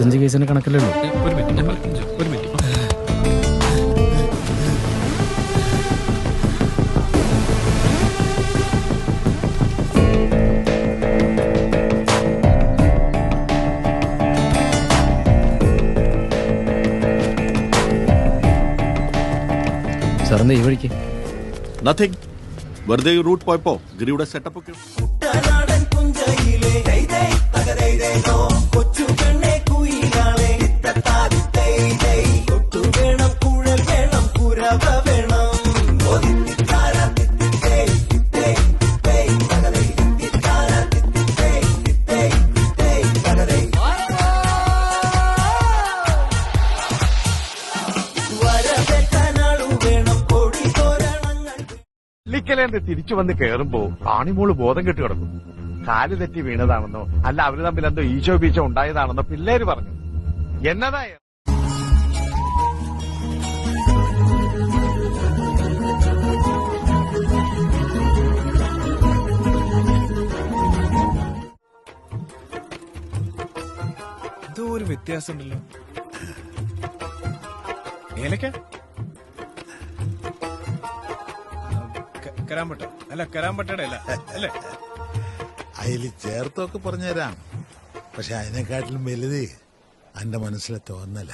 25 കേസിന് കണക്കല്ലേ ഉള്ളൂ. ഒരു മിനിറ്റ്, ഒരു മിനിറ്റ്. സാറെന്താ ഈ വഴിക്ക്? നത്തിങ്, വെറുതെ റൂട്ട് പോയപ്പോ ഗിരിയുടെ സെറ്റപ്പ് ഒക്കെ ലിക്കലേന്ത് തിരിച്ചു വന്ന് കേറുമ്പോ ആണിമോള് ബോധം കെട്ട് കിടക്കും. കാല് തെറ്റി വീണതാണെന്നോ അല്ല അവര് തമ്മിൽ എന്തോ ഈശോ ബീച്ചോ ഉണ്ടായതാണെന്നോ പിള്ളേര് പറഞ്ഞു. എന്നതായ എന്തോ ഒരു വ്യത്യാസം ഉണ്ടല്ലോ. ഏലക്ക കരാമ്പട്ട അല്ല, കരാമ്പട്ടയുടെ അല്ല അല്ലേ? അതിൽ ചേർത്തൊക്കെ പറഞ്ഞുതരാം. പക്ഷെ അതിനെക്കാട്ടിലും വലുത് എന്റെ മനസ്സിലെ തോന്നല.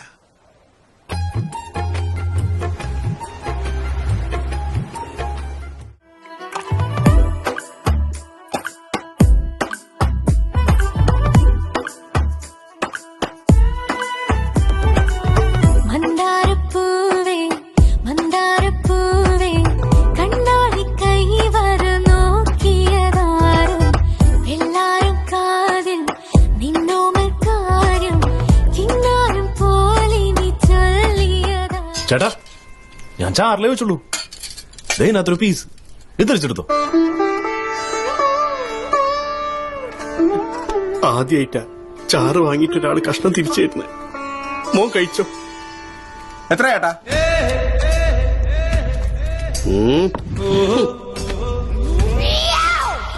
ചേട്ടാ, ഞാൻ ചാറിലേ വെച്ചുള്ളൂ. ഇതിനകത്തൊരു പീസ് ഇതെടുത്തെടുത്തോ. ആദ്യമായിട്ടാ ചാറ് വാങ്ങിയിട്ട് ഒരാള് കഷ്ണം തിരിച്ചു തരുന്നത്. മോൻ കഴിച്ചോ? എത്ര ചേട്ടാ?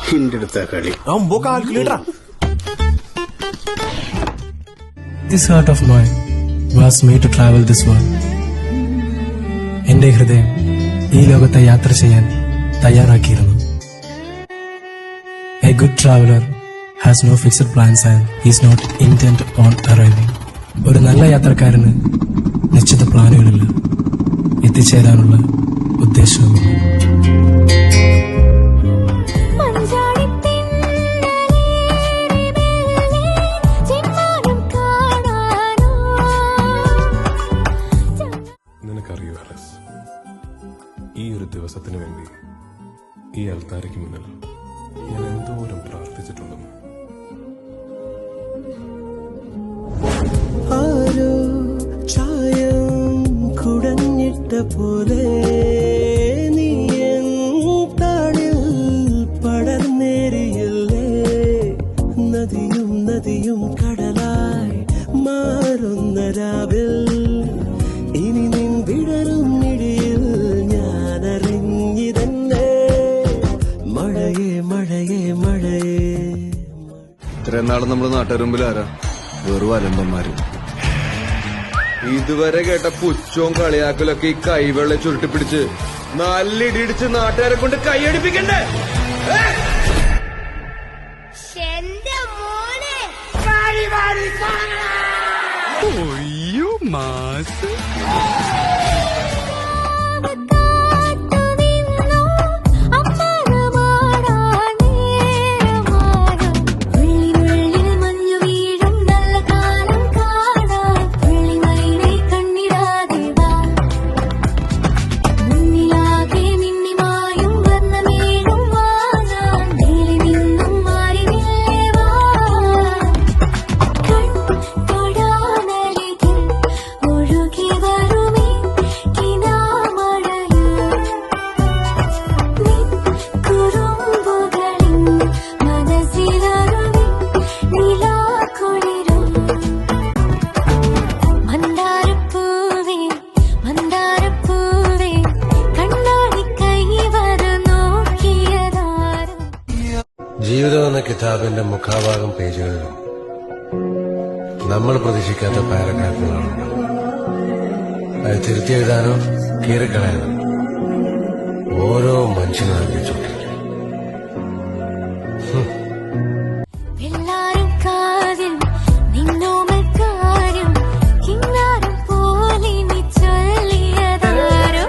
ഹിന്റെ അടുത്ത കളി അമ്പോ കാൽക്കുലേറ്ററാ. This heart of mine was made to travel this world. എന്റെ ഹൃദയം ഈ ലോകത്തെ യാത്ര ചെയ്യാൻ തയ്യാറാക്കിയിരുന്നു. A good traveler has no fixed plans and is not intent on arriving. ഒരു നല്ല യാത്രക്കാരന് നിശ്ചിത പ്ലാനുകളില്ല, എത്തിച്ചേരാനുള്ള ഉദ്ദേശവുമില്ല. നിനക്കറിയോ ഹാരിസ്, ഈ ഒരു ദിവസത്തിന് വേണ്ടി ഈ അൽത്താരയ്ക്ക് മുന്നിൽ ഞാൻ എന്തോരം പ്രാർത്ഥിച്ചിട്ടുണ്ടെന്ന്. ആരോ ചായം കുടഞ്ഞിട്ട പോലെ നീ താടിൽ പടർന്നേറിയല്ലേ. നദിയും നദിയും കടലായി മാറുന്ന രാവിൽ ഇനി നിൻ വിടരും ഇടിയിൽ ഞാനറിഞ്ഞിതന്നെ. മഴയേ മഴയേ മഴയേ. ഇത്രയും നാളെ നമ്മുടെ നാട്ടുകാരുമ്പിൽ ആരാ? വെറും അലമ്പന്മാര്. ഇതുവരെ കേട്ട പുച്ഛവും കളിയാക്കലൊക്കെ ഈ കൈവെള്ള ചുരുട്ടിപ്പിടിച്ച് നല്ലിടിച്ച് നാട്ടുകാരെ കൊണ്ട് കൈയടിപ്പിക്കണ്ടേ? ഒയ്യോ മാസ്. ജീവിതം എന്ന കിതാബിന്റെ മുഖാഭാഗം പേജുകളിലും നമ്മൾ പ്രതീക്ഷിക്കാത്ത പാരഗ്രാഫുകളാണ്. അത് തിരുത്തി എഴുതാനോ കീറിക്കളയാനോ ഓരോ മനുഷ്യനും ആഗ്രഹിച്ചോട്ടെ. എല്ലാരും കാതിൽ നിന്നോമൽ കാര്യം കിന്നാരം പോലെ നീ ചൊല്ലിയതാരോ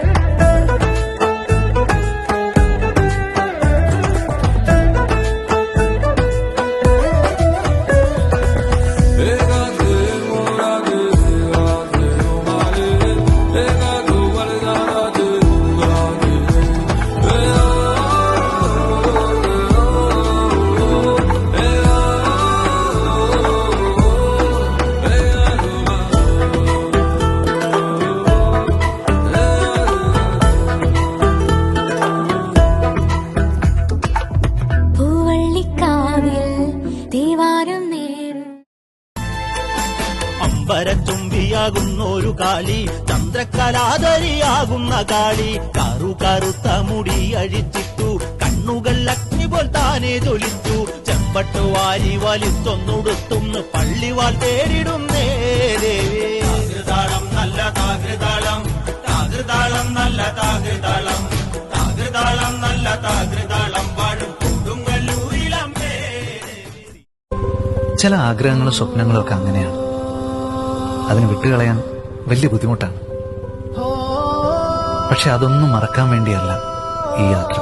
അമ്പരത്തുമ്പിയാകുന്നൊരു കാളി, ചന്ദ്രകലാധരിയാകുന്ന കാളി, കറുത്ത മുടി അഴിച്ചിട്ടു, കണ്ണുകൾ അഗ്നി പോൽ താനെ ജ്വലിച്ചു, ചെമ്പട്ട് വാരി വലിച്ചൊന്നുടുത്തുന്ന് പള്ളിവാൾ തേടിടുന്നേ. താകൃതാളം നല്ല താകൃതാളം, താകൃതാളം നല്ല താകൃതാളം, താകൃതാളം നല്ല താകൃതാളം പാടും കൊടുങ്ങല്ലൂരിലം. ചില ആഗ്രഹങ്ങളും സ്വപ്നങ്ങളും ഒക്കെ അങ്ങനെയാണ്. അതിന് വിട്ടുകളയാൻ വലിയ ബുദ്ധിമുട്ടാണ്. പക്ഷെ അതൊന്നും മറക്കാൻ വേണ്ടിയല്ല ഈ യാത്ര.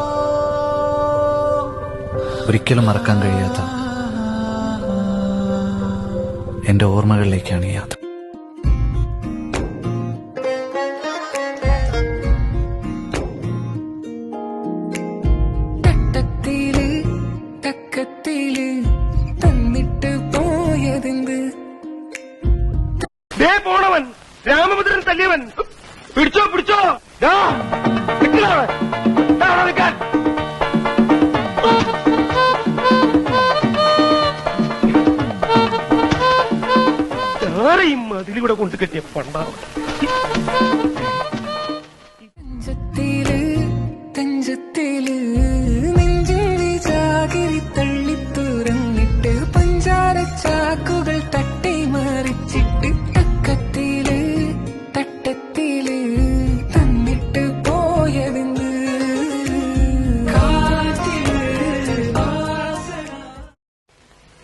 ഒരിക്കലും മറക്കാൻ കഴിയാത്ത എന്റെ ഓർമ്മകളിലേക്കാണ് ഈ യാത്ര. പോണവൻ രാമഭദ്രൻ തല്ലിയവൻ പിടിച്ചോ പിടിച്ചോ. ആരെയും അതിലൂടെ കൊണ്ടു കെട്ടിയ പണ്ടാവും. തള്ളിത്തുറന്നിട്ട് പഞ്ചാര ചാക്കുകൾ തട്ടി മറിച്ചിട്ട് തക്കത്തില് തട്ടത്തില് തന്നിട്ട് പോയതെന്ന്.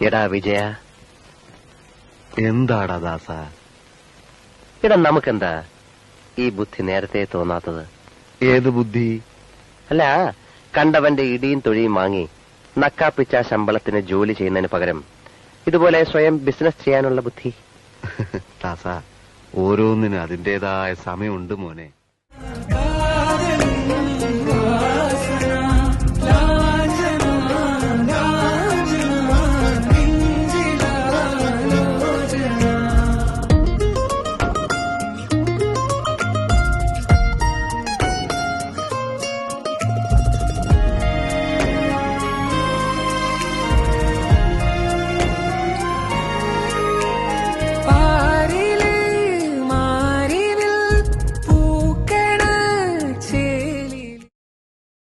എടാ വിജയ, എന്താടാ ദാസ, എടാ നമുക്കെന്താ ഈ ബുദ്ധി നേരത്തെ തോന്നാത്തത്? ഏത് ബുദ്ധി? അല്ല, കണ്ടവന്റെ ഇടിയും തൊഴിയും വാങ്ങി നക്കാപ്പിച്ച ശമ്പളത്തിന് ജോലി ചെയ്യുന്നതിന് പകരം ഇതുപോലെ സ്വയം ബിസിനസ് ചെയ്യാനുള്ള ബുദ്ധി. ദാസ, ഓരോന്നിനും അതിന്റേതായ സമയമുണ്ട് മോനെ.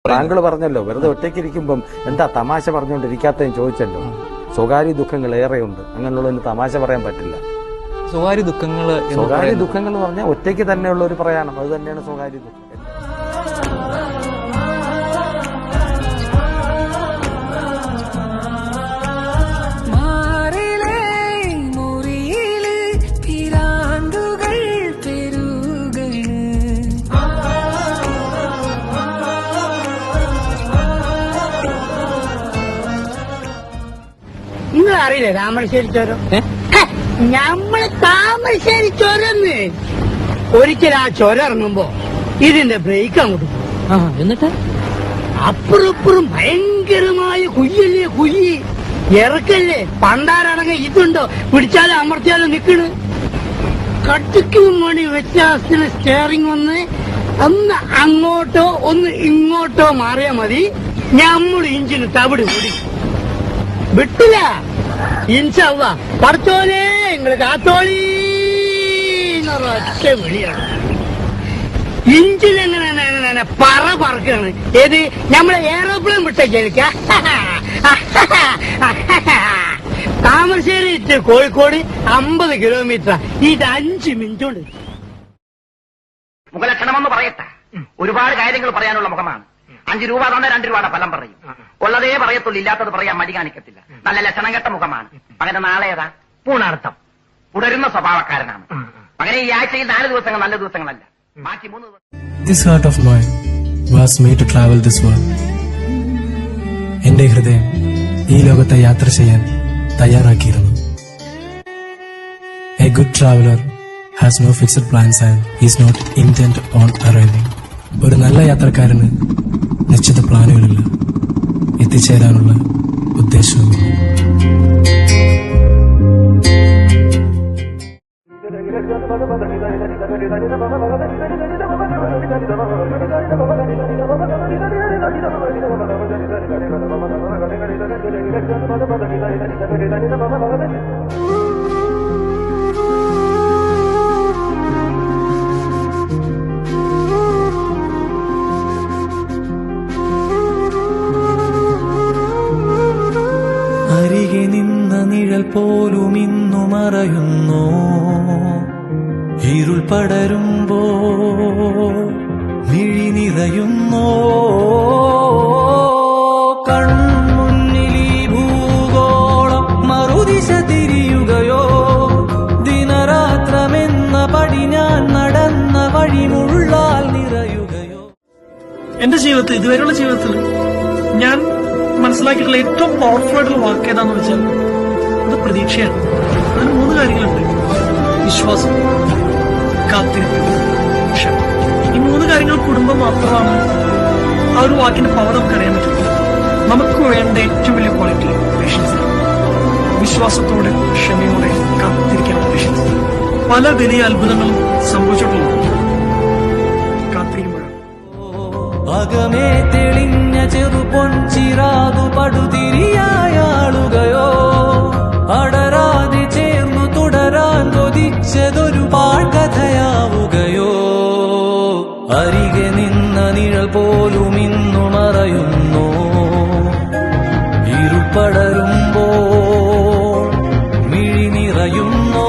താങ്കൾ പറഞ്ഞല്ലോ വെറുതെ ഒറ്റയ്ക്കിരിക്കുമ്പം എന്താ തമാശ പറഞ്ഞുകൊണ്ടിരിക്കാത്തതെന്ന് ചോദിച്ചല്ലോ. സ്വകാര്യ ദുഃഖങ്ങൾ ഏറെയുണ്ട്, അങ്ങനെയുള്ളതിന് തമാശ പറയാൻ പറ്റില്ല. സ്വകാര്യ ദുഃഖങ്ങൾ എന്ന് പറഞ്ഞാൽ ഒറ്റയ്ക്ക് തന്നെയുള്ള ഒരു പ്രയാണം, അത് തന്നെയാണ് സ്വകാര്യ ദുഃഖം. നിങ്ങൾ അറിയില്ലേ താമരശ്ശേരി ചോരം? നമ്മള് താമരശ്ശേരി ചോരന്ന് ഒരിക്കൽ ആ ചോരം ഇറങ്ങുമ്പോ ഇതിന്റെ ബ്രേക്ക് അങ്ങോട്ട് പോകും. എന്നിട്ട് അപ്പുറപ്പുറം ഭയങ്കരമായ കുയ്യല്ലേ, കുയ്യി ഇറക്കല്ലേ. പണ്ടാരടങ്ങ ഇതുണ്ടോ, പിടിച്ചാലും അമർത്തിയാലും നിക്കണ്. കട്ടിക്കും വേണ്ടി വ്യത്യാസത്തിന് സ്റ്റെയറിംഗ് ഒന്ന് അങ്ങോട്ടോ ഒന്ന് ഇങ്ങോട്ടോ മാറിയാ മതി, നമ്മൾ ഇഞ്ചിന് തവിട് കൂടി വിട്ടില്ല. ഇൻഷാല്ലാ പഠിച്ചോലേ നിങ്ങള് കാത്തോളി എന്നൊരൊറ്റ വിളിയാണ്. ഇഞ്ചിലെങ്ങനെ പറക്കാണ്. ഏത് നമ്മളെ എയറോപ്ലെയിൻ വിട്ടേക്ക താമരശ്ശേരി to കോഴിക്കോട് 50 കിലോമീറ്റർ. ഇത് 5 മിനിറ്റ് കൊണ്ട്. മുഖലക്ഷണമെന്ന് പറയട്ടെ, ഒരുപാട് കാര്യങ്ങൾ പറയാനുള്ള മുഖമാണ്. 5 രൂപ തന്നെ 2 രൂപയുടെ ഫലം പറയും. ഉള്ളതേ പറയത്തുള്ളൂ, ഇല്ലാത്തത് പറയാൻ മടി കാണിക്കത്തില്ല. നല്ല ലക്ഷണം കെട്ട മുഖമാണ്. അങ്ങനെ നാളെ ഏതാ പൂണാർത്ഥം തുടരുന്ന സ്വഭാവക്കാരനാണ്. അങ്ങനെ ഈ ആഴ്ചയിൽ 4 ദിവസങ്ങൾ നല്ല ദിവസങ്ങളല്ല, ബാക്കി 3 ദിവസം. This heart of mine was made to travel this world. എന്റെ ഹൃദയം ഈ ലോകത്തെ യാത്ര ചെയ്യാൻ തയ്യാറാക്കിയിരുന്നു. A good traveler has no fixed plans and is not intent on arriving. ഒരു നല്ല യാത്രക്കാരന് നിശ്ചിത പ്ലാനുകളില്ല, എത്തിച്ചേരാനുള്ള ഉദ്ദേശവുമില്ല. അരികെ നിന്ന നിഴൽ പോലും ഇന്നു മറയുന്നു. ഇരുൾ പടരുമ്പോ മിഴി നിറയുന്നോ. കൺമുന്നിൽ ഈ ഭൂഗോളം മറുദിശ തിരിയുകയോ. ദിനരാത്രമെന്ന പടി ഞാൻ നടന്ന വഴി മുള്ളാൽ നിറയുകയോ. എന്റെ ജീവിതത്തിൽ, ഇതുവരെയുള്ള ജീവിതത്തിൽ ഞാൻ മനസ്സിലാക്കിയിട്ടുള്ള ഏറ്റവും പവർഫുൾ ആയിട്ടുള്ള വാക്ക് ഏതാന്ന് വെച്ചാൽ അത് പ്രതീക്ഷയാണ്. അതിന് 3 കാര്യങ്ങളുണ്ട്: വിശ്വാസം, കാത്തിരിപ്പ്, ക്ഷമ. ഈ 3 കാര്യങ്ങൾ കൂടുമ്പോൾ മാത്രമാണ് ആ ഒരു വാക്കിന്റെ പവർ നമുക്ക് അറിയാൻ പറ്റുന്നത്. നമുക്ക് വേണ്ട ഏറ്റവും വലിയ ക്വാളിറ്റി പേഷ്യൻസ്. വിശ്വാസത്തോടെ, ക്ഷമയോടെ കാത്തിരിക്കാനുള്ള പേഷ്യൻസ്. പല വലിയ അത്ഭുതങ്ങളും സംഭവിച്ചിട്ടുള്ളൂ കാത്തിരിക്കുമ്പോഴാണ്. അകമേ തെളിഞ്ഞ ചെറുപൊൻചിറാതു പടുതിരിയായാളുകയോ. അടരാതെ ചേർന്നു തുടരാൻ കൊതിച്ചതൊരു പാഴ്കഥയാവുകയോ. അരികെ നിന്ന നിഴൽ പോലും ഇന്നു മറയുന്നു. ഇരുൾ പടരുമ്പോൾ മിഴി നിറയുന്നോ.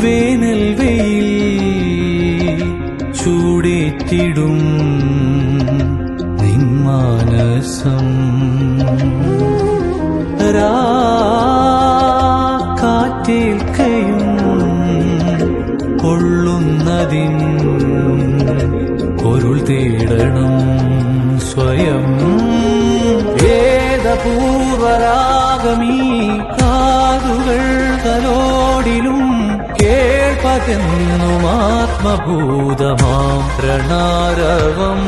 വേനൽ വെയിൽ ചൂടേറ്റിടും നിന്മാനസം. കാറ്റേൽക്കയും കൊള്ളുന്നതിൻ പൊരുൾ തേടണം സ്വയം. വേദപൂർവരാഗമീ കാതുകൾ തലോടിലും കേൾപ്പതെന്നും ആത്മഭൂതമാം പ്രണാരവം.